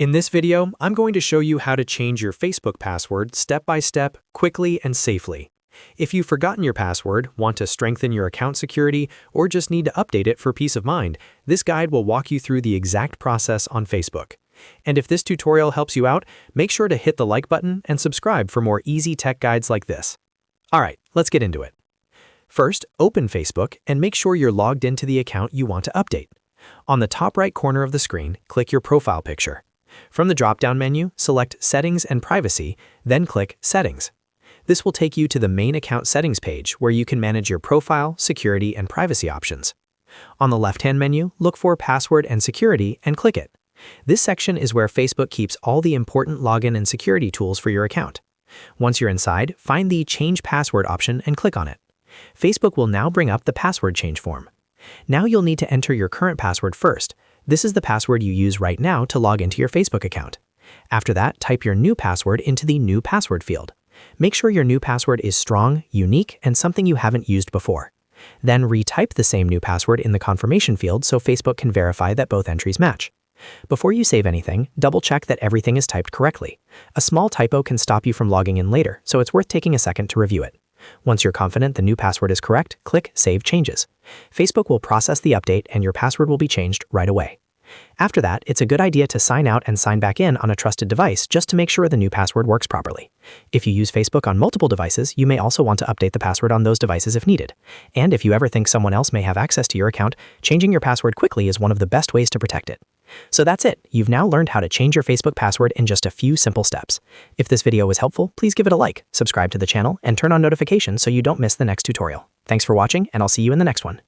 In this video, I'm going to show you how to change your Facebook password step by step, quickly and safely. If you've forgotten your password, want to strengthen your account security, or just need to update it for peace of mind, this guide will walk you through the exact process on Facebook. And if this tutorial helps you out, make sure to hit the like button and subscribe for more easy tech guides like this. Alright, let's get into it. First, open Facebook and make sure you're logged into the account you want to update. On the top right corner of the screen, click your profile picture. From the drop-down menu, select Settings and Privacy, then click Settings. This will take you to the main account settings page where you can manage your profile, security, and privacy options. On the left-hand menu, look for Password and Security and click it. This section is where Facebook keeps all the important login and security tools for your account. Once you're inside, find the Change Password option and click on it. Facebook will now bring up the password change form. Now you'll need to enter your current password first. This is the password you use right now to log into your Facebook account. After that, type your new password into the New Password field. Make sure your new password is strong, unique, and something you haven't used before. Then retype the same new password in the confirmation field so Facebook can verify that both entries match. Before you save anything, double-check that everything is typed correctly. A small typo can stop you from logging in later, so it's worth taking a second to review it. Once you're confident the new password is correct, click Save Changes. Facebook will process the update and your password will be changed right away. After that, it's a good idea to sign out and sign back in on a trusted device just to make sure the new password works properly. If you use Facebook on multiple devices, you may also want to update the password on those devices if needed. And if you ever think someone else may have access to your account, changing your password quickly is one of the best ways to protect it. So that's it. You've now learned how to change your Facebook password in just a few simple steps. If this video was helpful, please give it a like, subscribe to the channel, and turn on notifications so you don't miss the next tutorial. Thanks for watching, and I'll see you in the next one.